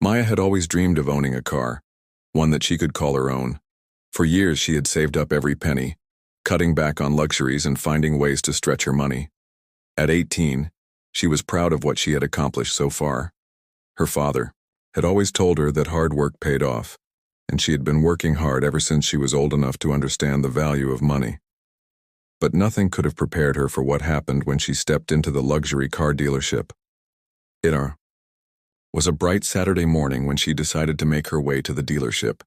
Maya had always dreamed of owning a car, one that she could call her own. For years she had saved up every penny, cutting back on luxuries and finding ways to stretch her money. At 18, she was proud of what she had accomplished so far. Her father had always told her that hard work paid off, and she had been working hard ever since she was old enough to understand the value of money. But nothing could have prepared her for what happened when she stepped into the luxury car dealership. It was a bright Saturday morning when she decided to make her way to the dealership.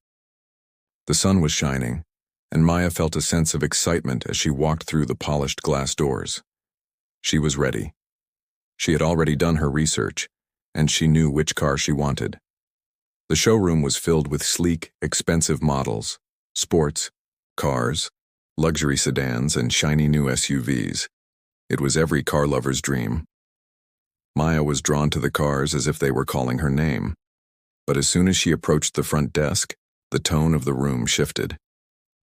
The sun was shining, and Maya felt a sense of excitement as she walked through the polished glass doors. She was ready. She had already done her research, and she knew which car she wanted. The showroom was filled with sleek, expensive models, sports, cars, luxury sedans, and shiny new SUVs. It was every car lover's dream. Maya was drawn to the cars as if they were calling her name. But as soon as she approached the front desk, the tone of the room shifted.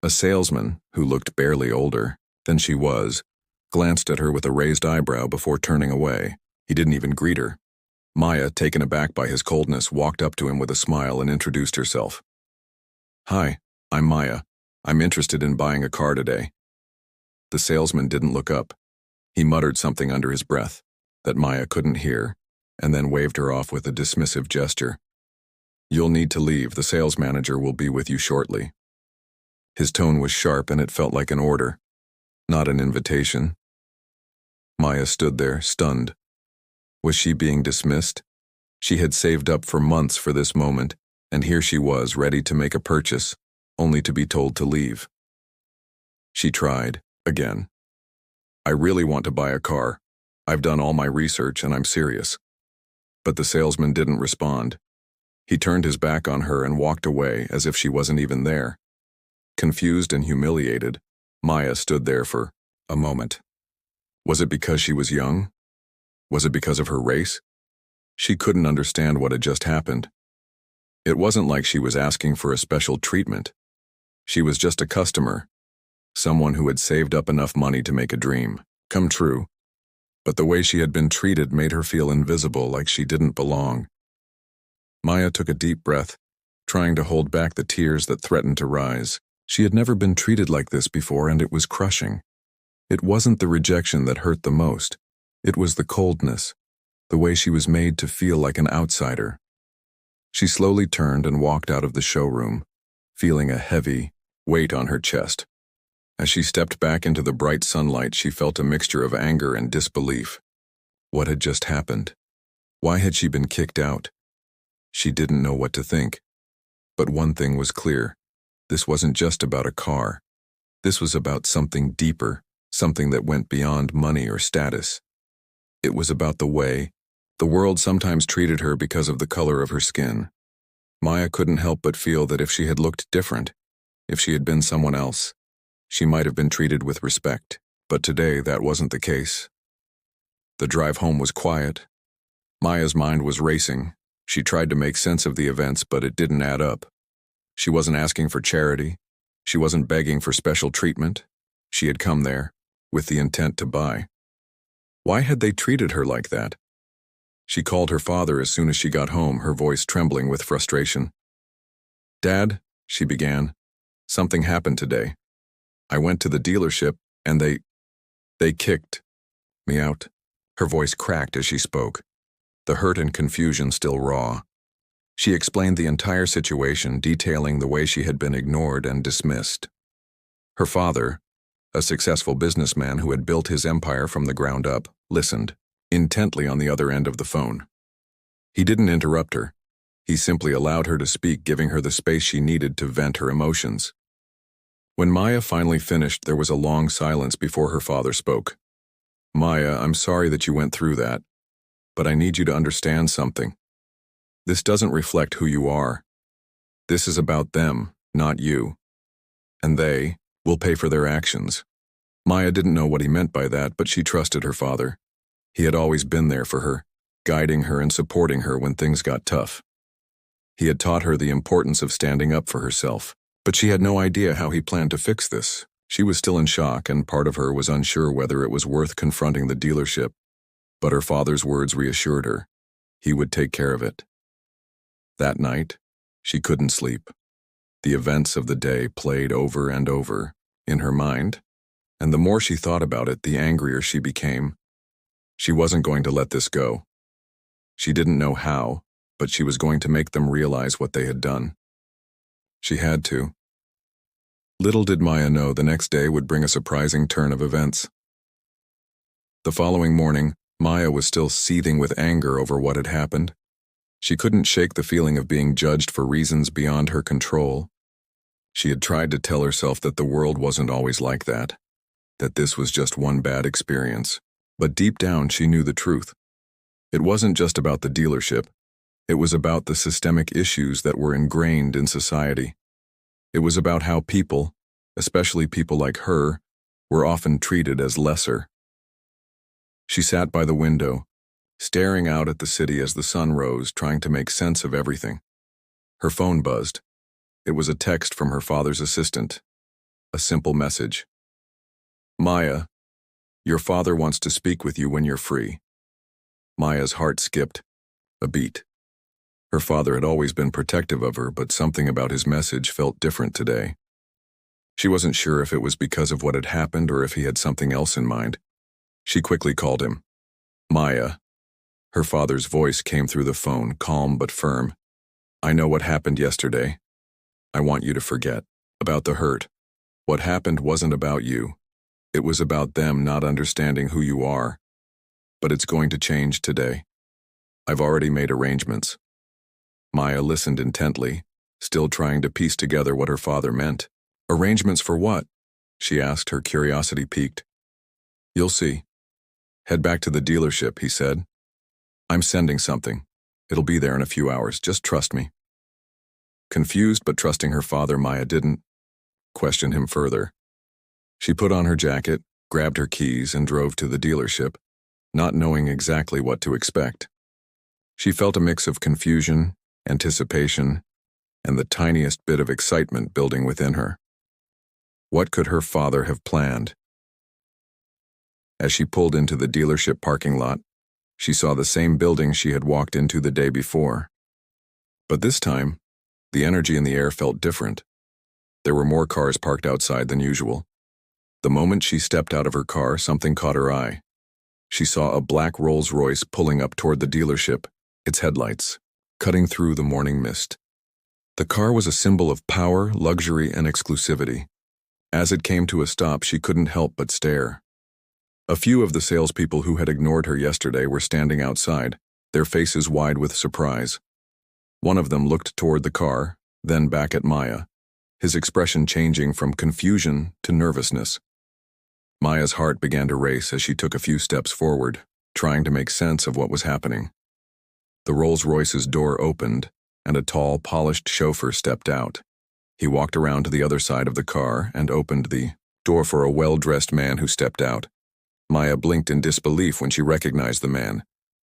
A salesman, who looked barely older than she was, glanced at her with a raised eyebrow before turning away. He didn't even greet her. Maya, taken aback by his coldness, walked up to him with a smile and introduced herself. "Hi, I'm Maya. I'm interested in buying a car today." The salesman didn't look up. He muttered something under his breath that Maya couldn't hear, and then waved her off with a dismissive gesture. "You'll need to leave. The sales manager will be with you shortly." His tone was sharp, and it felt like an order, not an invitation. Maya stood there, stunned. Was she being dismissed? She had saved up for months for this moment, and here she was, ready to make a purchase, only to be told to leave. She tried, again. "I really want to buy a car. I've done all my research and I'm serious." But the salesman didn't respond. He turned his back on her and walked away as if she wasn't even there. Confused and humiliated, Maya stood there for a moment. Was it because she was young? Was it because of her race? She couldn't understand what had just happened. It wasn't like she was asking for a special treatment. She was just a customer, someone who had saved up enough money to make a dream come true. But the way she had been treated made her feel invisible, like she didn't belong. Maya took a deep breath, trying to hold back the tears that threatened to rise. She had never been treated like this before, and it was crushing. It wasn't the rejection that hurt the most. It was the coldness, the way she was made to feel like an outsider. She slowly turned and walked out of the showroom, feeling a heavy weight on her chest. As she stepped back into the bright sunlight, she felt a mixture of anger and disbelief. What had just happened? Why had she been kicked out? She didn't know what to think. But one thing was clear. This wasn't just about a car. This was about something deeper, something that went beyond money or status. It was about the way the world sometimes treated her because of the color of her skin. Maya couldn't help but feel that if she had looked different, if she had been someone else, she might have been treated with respect. But today, that wasn't the case. The drive home was quiet. Maya's mind was racing. She tried to make sense of the events, but it didn't add up. She wasn't asking for charity. She wasn't begging for special treatment. She had come there with the intent to buy. Why had they treated her like that? She called her father as soon as she got home, her voice trembling with frustration. "Dad," she began, "something happened today. I went to the dealership, and they kicked me out." Her voice cracked as she spoke, the hurt and confusion still raw. She explained the entire situation, detailing the way she had been ignored and dismissed. Her father, a successful businessman who had built his empire from the ground up, listened intently on the other end of the phone. He didn't interrupt her. He simply allowed her to speak, giving her the space she needed to vent her emotions. When Maya finally finished, there was a long silence before her father spoke. "Maya, I'm sorry that you went through that, but I need you to understand something. This doesn't reflect who you are. This is about them, not you. And they will pay for their actions." Maya didn't know what he meant by that, but she trusted her father. He had always been there for her, guiding her and supporting her when things got tough. He had taught her the importance of standing up for herself, but she had no idea how he planned to fix this. She was still in shock, and part of her was unsure whether it was worth confronting the dealership. But her father's words reassured her. He would take care of it. That night, she couldn't sleep. The events of the day played over and over in her mind, and the more she thought about it, the angrier she became. She wasn't going to let this go. She didn't know how, but she was going to make them realize what they had done. She had to. Little did Maya know the next day would bring a surprising turn of events. The following morning, Maya was still seething with anger over what had happened. She couldn't shake the feeling of being judged for reasons beyond her control. She had tried to tell herself that the world wasn't always like that this was just one bad experience. But deep down, she knew the truth. It wasn't just about the dealership. It was about the systemic issues that were ingrained in society. It was about how people, especially people like her, were often treated as lesser. She sat by the window, staring out at the city as the sun rose, trying to make sense of everything. Her phone buzzed. It was a text from her father's assistant. A simple message. Maya, your father wants to speak with you when you're free. Maya's heart skipped a beat. Her father had always been protective of her, but something about his message felt different today. She wasn't sure if it was because of what had happened or if he had something else in mind. She quickly called him. Maya. Her father's voice came through the phone, calm but firm. I know what happened yesterday. I want you to forget about the hurt. What happened wasn't about you. It was about them not understanding who you are. But it's going to change today. I've already made arrangements. Maya listened intently, still trying to piece together what her father meant. Arrangements for what? She asked, her curiosity piqued. You'll see. Head back to the dealership, he said. I'm sending something. It'll be there in a few hours. Just trust me. Confused but trusting her father, Maya didn't question him further. She put on her jacket, grabbed her keys, and drove to the dealership, not knowing exactly what to expect. She felt a mix of confusion, anticipation, and the tiniest bit of excitement building within her. What could her father have planned? As she pulled into the dealership parking lot, she saw the same building she had walked into the day before. But this time, the energy in the air felt different. There were more cars parked outside than usual. The moment she stepped out of her car, something caught her eye. She saw a black Rolls-Royce pulling up toward the dealership, its headlights cutting through the morning mist. The car was a symbol of power, luxury, and exclusivity. As it came to a stop, she couldn't help but stare. A few of the salespeople who had ignored her yesterday were standing outside, their faces wide with surprise. One of them looked toward the car, then back at Maya, his expression changing from confusion to nervousness. Maya's heart began to race as she took a few steps forward, trying to make sense of what was happening. The Rolls-Royce's door opened, and a tall, polished chauffeur stepped out. He walked around to the other side of the car and opened the door for a well-dressed man who stepped out. Maya blinked in disbelief when she recognized the man,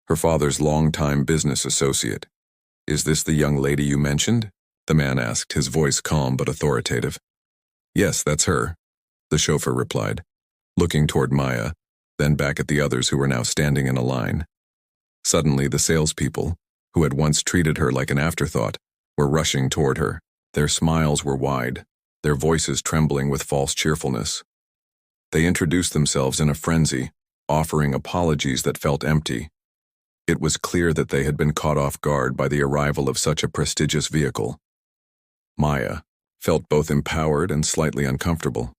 her father's longtime business associate. Is this the young lady you mentioned? The man asked, his voice calm but authoritative. Yes, that's her, the chauffeur replied, looking toward Maya, then back at the others who were now standing in a line. Suddenly, the salespeople, who had once treated her like an afterthought, were rushing toward her. Their smiles were wide, their voices trembling with false cheerfulness. They introduced themselves in a frenzy, offering apologies that felt empty. It was clear that they had been caught off guard by the arrival of such a prestigious vehicle. Maya felt both empowered and slightly uncomfortable.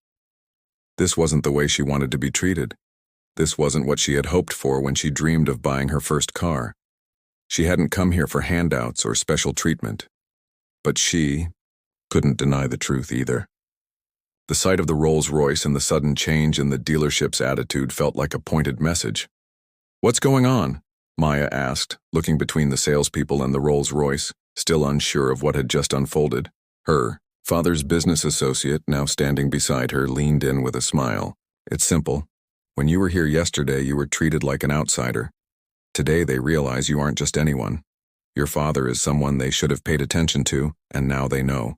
This wasn't the way she wanted to be treated. This wasn't what she had hoped for when she dreamed of buying her first car. She hadn't come here for handouts or special treatment. But she couldn't deny the truth either. The sight of the Rolls-Royce and the sudden change in the dealership's attitude felt like a pointed message. What's going on? Maya asked, looking between the salespeople and the Rolls-Royce, still unsure of what had just unfolded. Her father's business associate, now standing beside her, leaned in with a smile. It's simple. When you were here yesterday, you were treated like an outsider. Today they realize you aren't just anyone. Your father is someone they should have paid attention to, and now they know.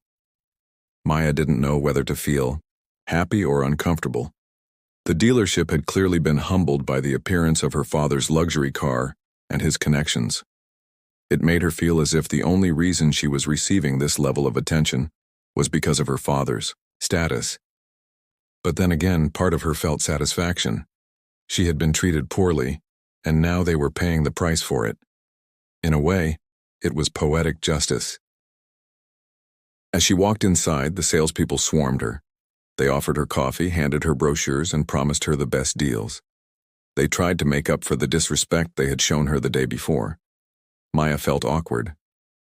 Maya didn't know whether to feel happy or uncomfortable. The dealership had clearly been humbled by the appearance of her father's luxury car and his connections. It made her feel as if the only reason she was receiving this level of attention was because of her father's status. But then again, part of her felt satisfaction. She had been treated poorly, and now they were paying the price for it. In a way, it was poetic justice. As she walked inside, the salespeople swarmed her. They offered her coffee, handed her brochures, and promised her the best deals. They tried to make up for the disrespect they had shown her the day before. Maya felt awkward,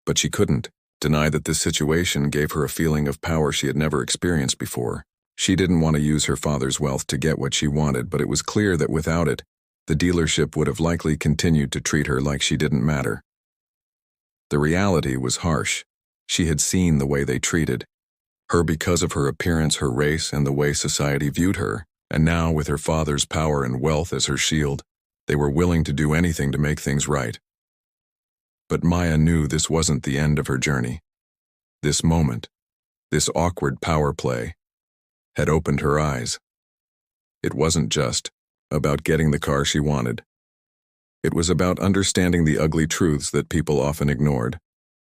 but she couldn't deny that this situation gave her a feeling of power she had never experienced before. She didn't want to use her father's wealth to get what she wanted, but it was clear that without it, the dealership would have likely continued to treat her like she didn't matter. The reality was harsh. She had seen the way they treated her because of her appearance, her race, and the way society viewed her, and now, with her father's power and wealth as her shield, they were willing to do anything to make things right. But Maya knew this wasn't the end of her journey. This moment, this awkward power play, had opened her eyes. It wasn't just about getting the car she wanted. It was about understanding the ugly truths that people often ignored,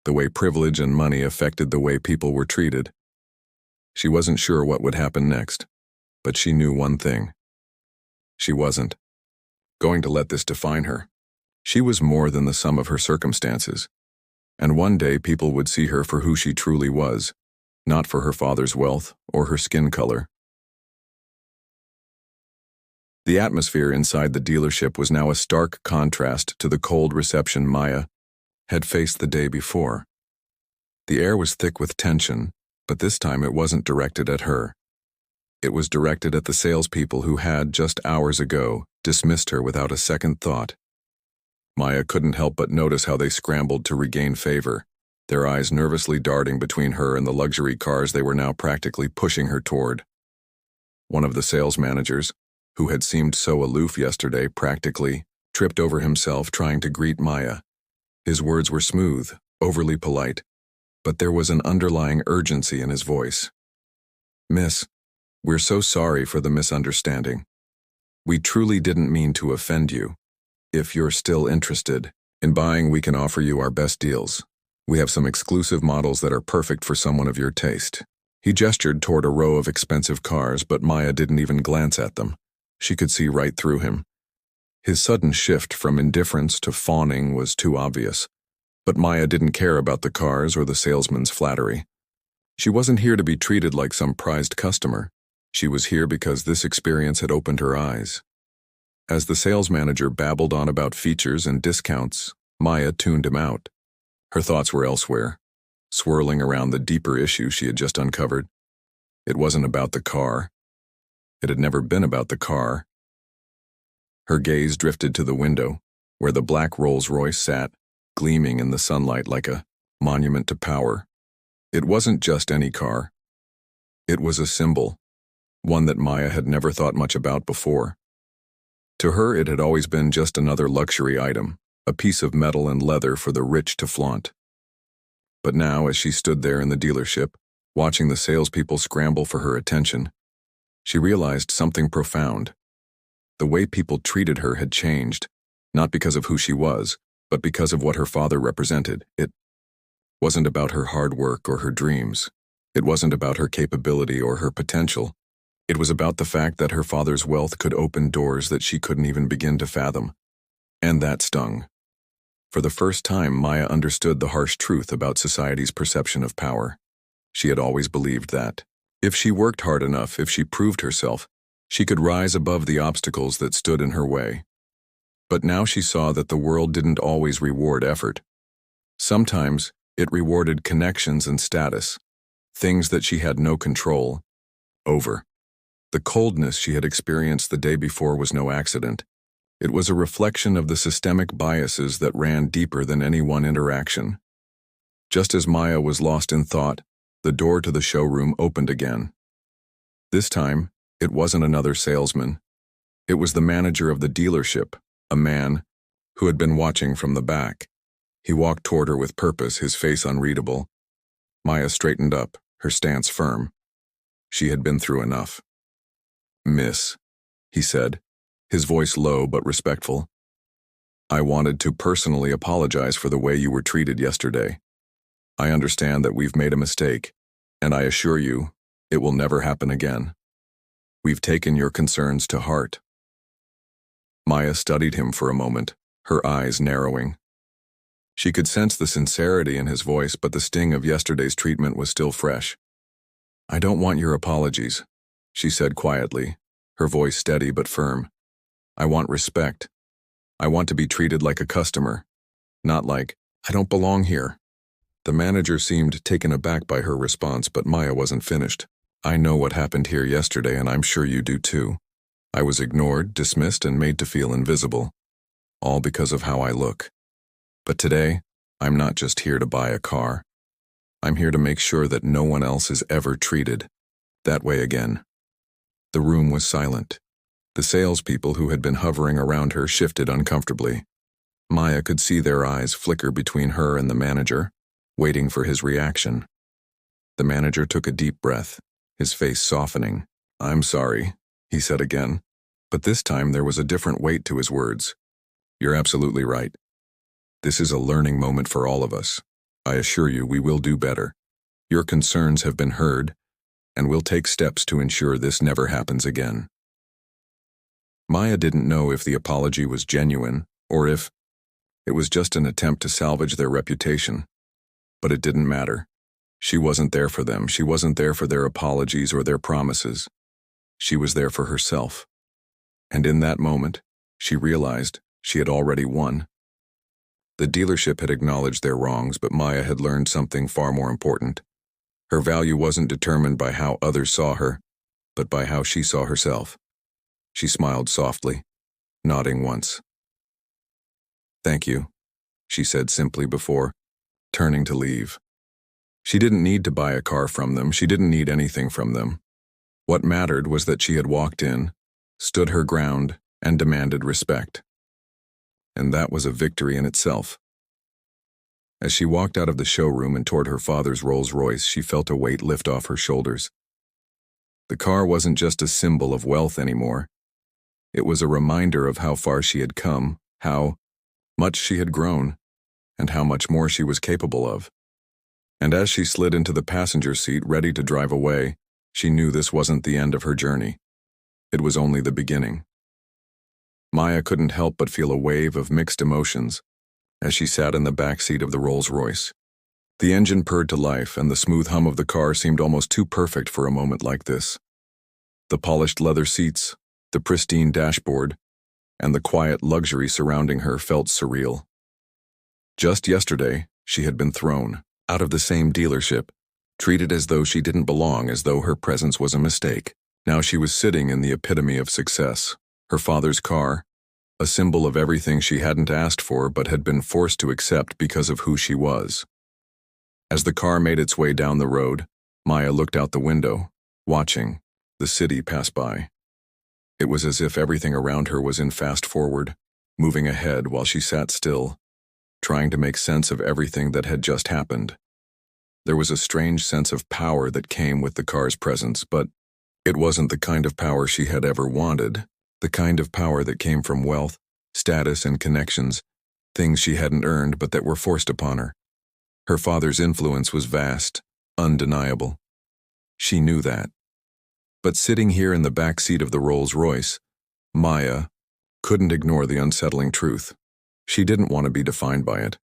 the way privilege and money affected the way people were treated. She wasn't sure what would happen next, but she knew one thing. She wasn't going to let this define her. She was more than the sum of her circumstances, and one day people would see her for who she truly was, not for her father's wealth or her skin color. The atmosphere inside the dealership was now a stark contrast to the cold reception Maya had faced the day before. The air was thick with tension, but this time it wasn't directed at her. It was directed at the salespeople who had, just hours ago, dismissed her without a second thought. Maya couldn't help but notice how they scrambled to regain favor, their eyes nervously darting between her and the luxury cars they were now practically pushing her toward. One of the sales managers, who had seemed so aloof yesterday, practically tripped over himself trying to greet Maya. His words were smooth, overly polite, but there was an underlying urgency in his voice. "Miss, we're so sorry for the misunderstanding. We truly didn't mean to offend you. If you're still interested in buying, we can offer you our best deals. We have some exclusive models that are perfect for someone of your taste." He gestured toward a row of expensive cars, but Maya didn't even glance at them. She could see right through him. His sudden shift from indifference to fawning was too obvious, but Maya didn't care about the cars or the salesman's flattery. She wasn't here to be treated like some prized customer. She was here because this experience had opened her eyes. As the sales manager babbled on about features and discounts, Maya tuned him out. Her thoughts were elsewhere, swirling around the deeper issue she had just uncovered. It wasn't about the car. It had never been about the car. Her gaze drifted to the window, where the black Rolls-Royce sat, gleaming in the sunlight like a monument to power. It wasn't just any car. It was a symbol, one that Maya had never thought much about before. To her, it had always been just another luxury item, a piece of metal and leather for the rich to flaunt. But now, as she stood there in the dealership, watching the salespeople scramble for her attention, she realized something profound. The way people treated her had changed, not because of who she was, but because of what her father represented. It wasn't about her hard work or her dreams. It wasn't about her capability or her potential. It was about the fact that her father's wealth could open doors that she couldn't even begin to fathom. And that stung. For the first time, Maya understood the harsh truth about society's perception of power. She had always believed that, if she worked hard enough, if she proved herself, she could rise above the obstacles that stood in her way. But now she saw that the world didn't always reward effort. Sometimes, it rewarded connections and status, things that she had no control over. The coldness she had experienced the day before was no accident. It was a reflection of the systemic biases that ran deeper than any one interaction. Just as Maya was lost in thought, the door to the showroom opened again. This time, it wasn't another salesman. It was the manager of the dealership, a man who had been watching from the back. He walked toward her with purpose, his face unreadable. Maya straightened up, her stance firm. She had been through enough. "Miss," he said, his voice low but respectful, I wanted to personally apologize for the way you were treated yesterday. I understand that we've made a mistake, and I assure you, it will never happen again. We've taken your concerns to heart." Maya studied him for a moment, her eyes narrowing. She could sense the sincerity in his voice, but the sting of yesterday's treatment was still fresh. "I don't want your apologies," she said quietly, her voice steady but firm. "I want respect. I want to be treated like a customer, not like, I don't belong here." The manager seemed taken aback by her response, but Maya wasn't finished. "I know what happened here yesterday, and I'm sure you do too. I was ignored, dismissed, and made to feel invisible, all because of how I look. But today, I'm not just here to buy a car. I'm here to make sure that no one else is ever treated that way again." The room was silent. The salespeople who had been hovering around her shifted uncomfortably. Maya could see their eyes flicker between her and the manager, waiting for his reaction. The manager took a deep breath, his face softening. "I'm sorry," he said again, but this time there was a different weight to his words. "You're absolutely right. This is a learning moment for all of us. I assure you we will do better. Your concerns have been heard, and we'll take steps to ensure this never happens again." Maya didn't know if the apology was genuine or if it was just an attempt to salvage their reputation. But it didn't matter. She wasn't there for them. She wasn't there for their apologies or their promises. She was there for herself. And in that moment, she realized she had already won. The dealership had acknowledged their wrongs, but Maya had learned something far more important. Her value wasn't determined by how others saw her, but by how she saw herself. She smiled softly, nodding once. "Thank you," she said simply before turning to leave. She didn't need to buy a car from them. She didn't need anything from them. What mattered was that she had walked in, stood her ground, and demanded respect. And that was a victory in itself. As she walked out of the showroom and toward her father's Rolls-Royce, she felt a weight lift off her shoulders. The car wasn't just a symbol of wealth anymore. It was a reminder of how far she had come, how much she had grown, and how much more she was capable of. And as she slid into the passenger seat, ready to drive away, she knew this wasn't the end of her journey. It was only the beginning. Maya couldn't help but feel a wave of mixed emotions as she sat in the back seat of the Rolls-Royce. The engine purred to life, and the smooth hum of the car seemed almost too perfect for a moment like this. The polished leather seats, the pristine dashboard, and the quiet luxury surrounding her felt surreal. Just yesterday, she had been thrown out of the same dealership, treated as though she didn't belong, as though her presence was a mistake. Now she was sitting in the epitome of success, her father's car, a symbol of everything she hadn't asked for but had been forced to accept because of who she was. As the car made its way down the road, Maya looked out the window, watching the city pass by. It was as if everything around her was in fast forward, moving ahead while she sat still, trying to make sense of everything that had just happened. There was a strange sense of power that came with the car's presence, but it wasn't the kind of power she had ever wanted, the kind of power that came from wealth, status, and connections, things she hadn't earned but that were forced upon her. Her father's influence was vast, undeniable. She knew that. But sitting here in the back seat of the Rolls-Royce, Maya couldn't ignore the unsettling truth. She didn't want to be defined by it.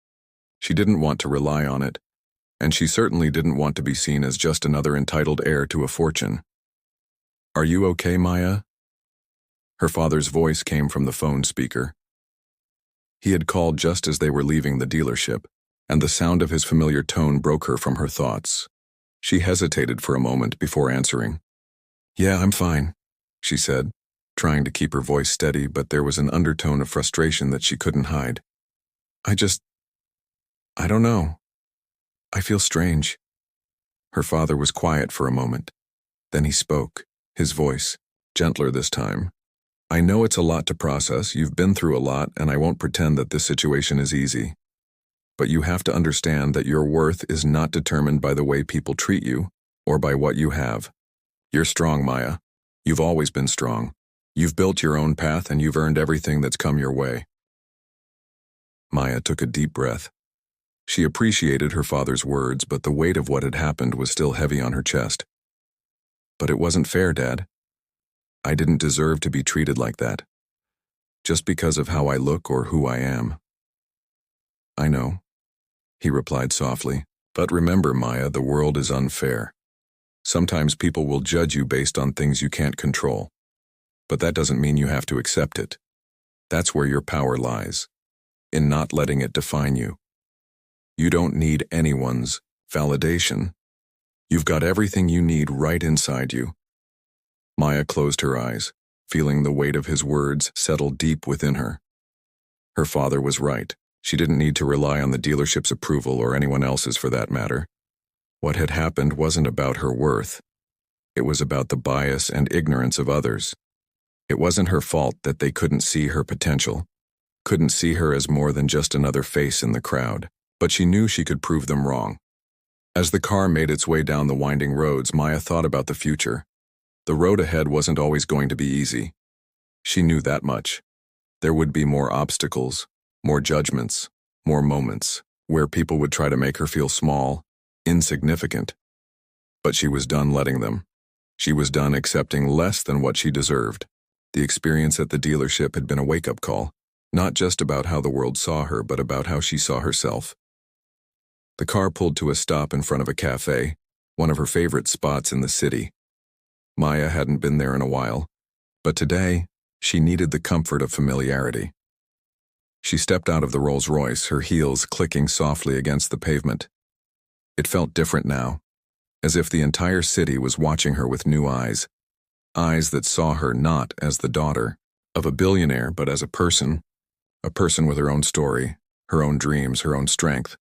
She didn't want to rely on it. And she certainly didn't want to be seen as just another entitled heir to a fortune. "Are you okay, Maya?" Her father's voice came from the phone speaker. He had called just as they were leaving the dealership, and the sound of his familiar tone broke her from her thoughts. She hesitated for a moment before answering. "Yeah, I'm fine," she said, trying to keep her voice steady, but there was an undertone of frustration that she couldn't hide. I don't know. I feel strange." Her father was quiet for a moment. Then he spoke, his voice gentler this time. "I know it's a lot to process. You've been through a lot, and I won't pretend that this situation is easy. But you have to understand that your worth is not determined by the way people treat you or by what you have. You're strong, Maya. You've always been strong. You've built your own path, and you've earned everything that's come your way. Maya took a deep breath. She appreciated her father's words, but the weight of what had happened was still heavy on her chest. But it wasn't fair, Dad. I didn't deserve to be treated like that. Just because of how I look or who I am. I know, he replied softly. But remember, Maya, the world is unfair. Sometimes people will judge you based on things you can't control. But that doesn't mean you have to accept it. That's where your power lies, in not letting it define you. You don't need anyone's validation. You've got everything you need right inside you. Maya closed her eyes, feeling the weight of his words settle deep within her. Her father was right. She didn't need to rely on the dealership's approval or anyone else's for that matter. What had happened wasn't about her worth. It was about the bias and ignorance of others. It wasn't her fault that they couldn't see her potential, couldn't see her as more than just another face in the crowd. But she knew she could prove them wrong. As the car made its way down the winding roads, Maya thought about the future. The road ahead wasn't always going to be easy. She knew that much. There would be more obstacles, more judgments, more moments where people would try to make her feel small, insignificant. But she was done letting them. She was done accepting less than what she deserved. The experience at the dealership had been a wake-up call, not just about how the world saw her, but about how she saw herself. The car pulled to a stop in front of a cafe, one of her favorite spots in the city. Maya hadn't been there in a while, but today, she needed the comfort of familiarity. She stepped out of the Rolls-Royce, her heels clicking softly against the pavement. It felt different now, as if the entire city was watching her with new eyes, eyes that saw her not as the daughter of a billionaire, but as a person with her own story, her own dreams, her own strength.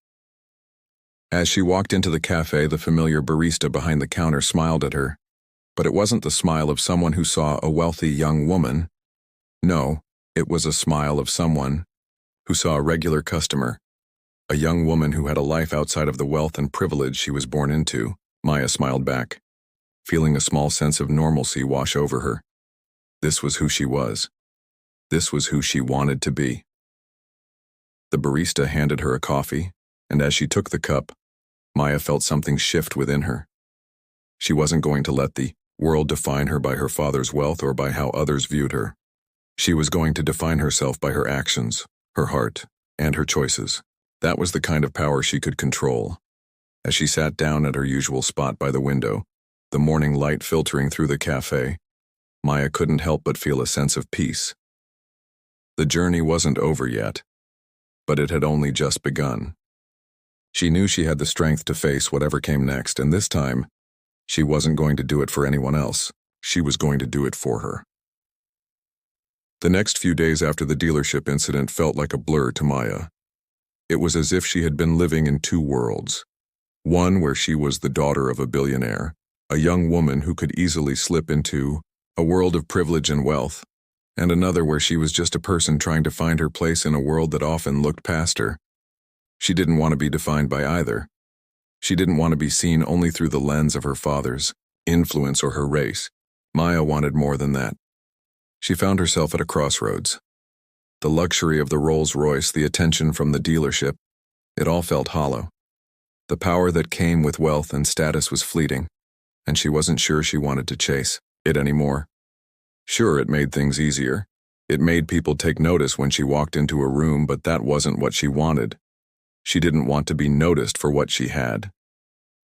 As she walked into the cafe, the familiar barista behind the counter smiled at her, but it wasn't the smile of someone who saw a wealthy young woman. No, it was a smile of someone who saw a regular customer, a young woman who had a life outside of the wealth and privilege she was born into. Maya smiled back, feeling a small sense of normalcy wash over her. This was who she was. This was who she wanted to be. The barista handed her a coffee, and as she took the cup, Maya felt something shift within her. She wasn't going to let the world define her by her father's wealth or by how others viewed her. She was going to define herself by her actions, her heart, and her choices. That was the kind of power she could control. As she sat down at her usual spot by the window, the morning light filtering through the cafe, Maya couldn't help but feel a sense of peace. The journey wasn't over yet, but it had only just begun. She knew she had the strength to face whatever came next, and this time, she wasn't going to do it for anyone else. She was going to do it for her. The next few days after the dealership incident felt like a blur to Maya. It was as if she had been living in two worlds. One where she was the daughter of a billionaire, a young woman who could easily slip into a world of privilege and wealth, and another where she was just a person trying to find her place in a world that often looked past her. She didn't want to be defined by either. She didn't want to be seen only through the lens of her father's influence or her race. Maya wanted more than that. She found herself at a crossroads. The luxury of the Rolls-Royce, the attention from the dealership, it all felt hollow. The power that came with wealth and status was fleeting, and she wasn't sure she wanted to chase it anymore. Sure, it made things easier. It made people take notice when she walked into a room, but that wasn't what she wanted. She didn't want to be noticed for what she had.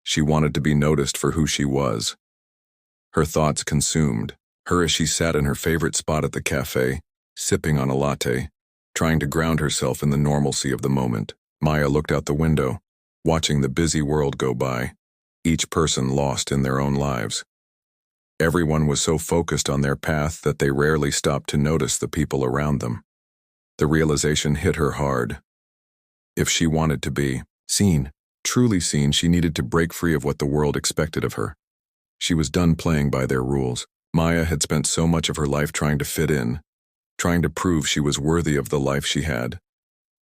She wanted to be noticed for who she was. Her thoughts consumed her as she sat in her favorite spot at the cafe, sipping on a latte, trying to ground herself in the normalcy of the moment. Maya looked out the window, watching the busy world go by, each person lost in their own lives. Everyone was so focused on their path that they rarely stopped to notice the people around them. The realization hit her hard. If she wanted to be seen, truly seen, she needed to break free of what the world expected of her. She was done playing by their rules. Maya had spent so much of her life trying to fit in, trying to prove she was worthy of the life she had.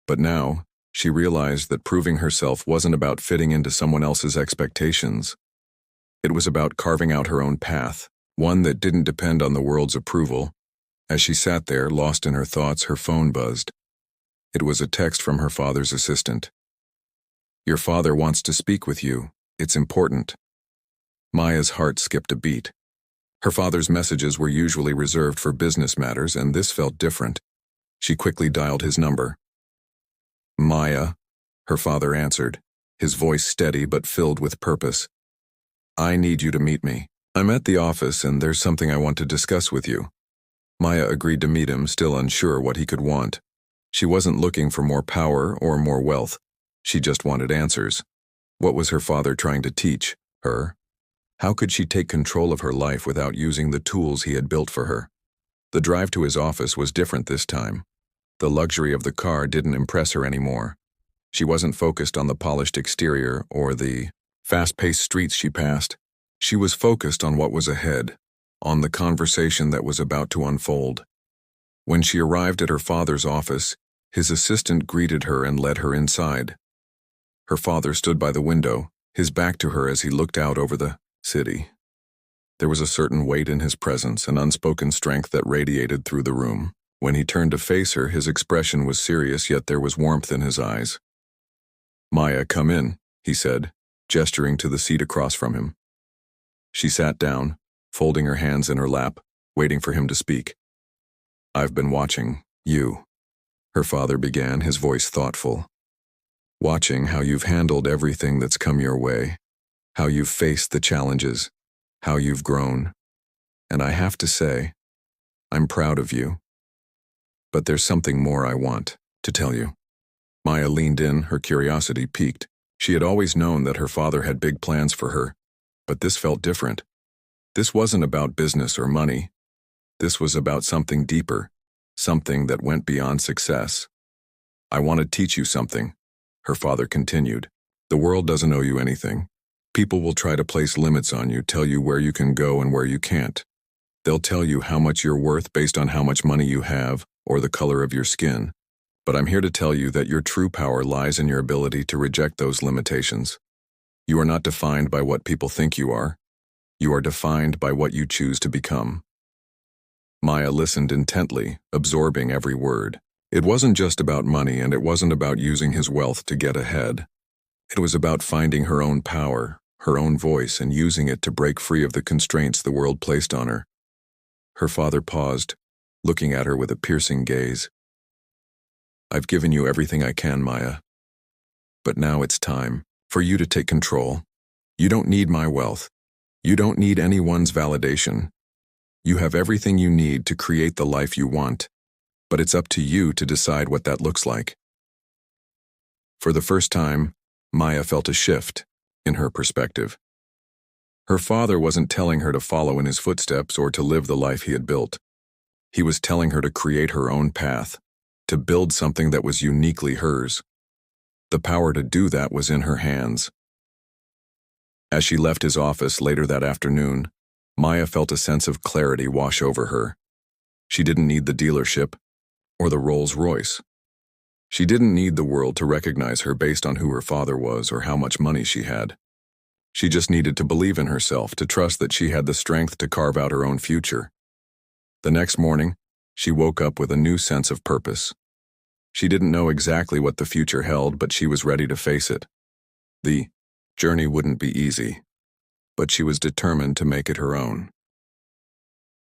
But now, she realized that proving herself wasn't about fitting into someone else's expectations. It was about carving out her own path, one that didn't depend on the world's approval. As she sat there, lost in her thoughts, her phone buzzed. It was a text from her father's assistant. "Your father wants to speak with you. It's important." Maya's heart skipped a beat. Her father's messages were usually reserved for business matters, and this felt different. She quickly dialed his number. "Maya," her father answered, his voice steady but filled with purpose. "I need you to meet me. I'm at the office and there's something I want to discuss with you." Maya agreed to meet him, still unsure what he could want. She wasn't looking for more power or more wealth. She just wanted answers. What was her father trying to teach her? How could she take control of her life without using the tools he had built for her? The drive to his office was different this time. The luxury of the car didn't impress her anymore. She wasn't focused on the polished exterior or the fast-paced streets she passed. She was focused on what was ahead, on the conversation that was about to unfold. When she arrived at her father's office, his assistant greeted her and led her inside. Her father stood by the window, his back to her as he looked out over the city. There was a certain weight in his presence, an unspoken strength that radiated through the room. When he turned to face her, his expression was serious, yet there was warmth in his eyes. "Maya, come in," he said, gesturing to the seat across from him. She sat down, folding her hands in her lap, waiting for him to speak. "I've been watching you," her father began, his voice thoughtful. "Watching how you've handled everything that's come your way, how you've faced the challenges, how you've grown. And I have to say, I'm proud of you. But there's something more I want to tell you." Maya leaned in, her curiosity piqued. She had always known that her father had big plans for her, but this felt different. This wasn't about business or money. This was about something deeper, something that went beyond success. "I want to teach you something," her father continued. "The world doesn't owe you anything. People will try to place limits on you, tell you where you can go and where you can't. They'll tell you how much you're worth based on how much money you have or the color of your skin. But I'm here to tell you that your true power lies in your ability to reject those limitations. You are not defined by what people think you are. You are defined by what you choose to become." Maya listened intently, absorbing every word. It wasn't just about money, and it wasn't about using his wealth to get ahead. It was about finding her own power, her own voice, and using it to break free of the constraints the world placed on her. Her father paused, looking at her with a piercing gaze. "I've given you everything I can, Maya. But now it's time for you to take control. You don't need my wealth. You don't need anyone's validation. You have everything you need to create the life you want, but it's up to you to decide what that looks like." For the first time, Maya felt a shift in her perspective. Her father wasn't telling her to follow in his footsteps or to live the life he had built. He was telling her to create her own path, to build something that was uniquely hers. The power to do that was in her hands. As she left his office later that afternoon, Maya felt a sense of clarity wash over her. She didn't need the dealership or the Rolls-Royce. She didn't need the world to recognize her based on who her father was or how much money she had. She just needed to believe in herself, to trust that she had the strength to carve out her own future. The next morning, she woke up with a new sense of purpose. She didn't know exactly what the future held, but she was ready to face it. The journey wouldn't be easy, but she was determined to make it her own.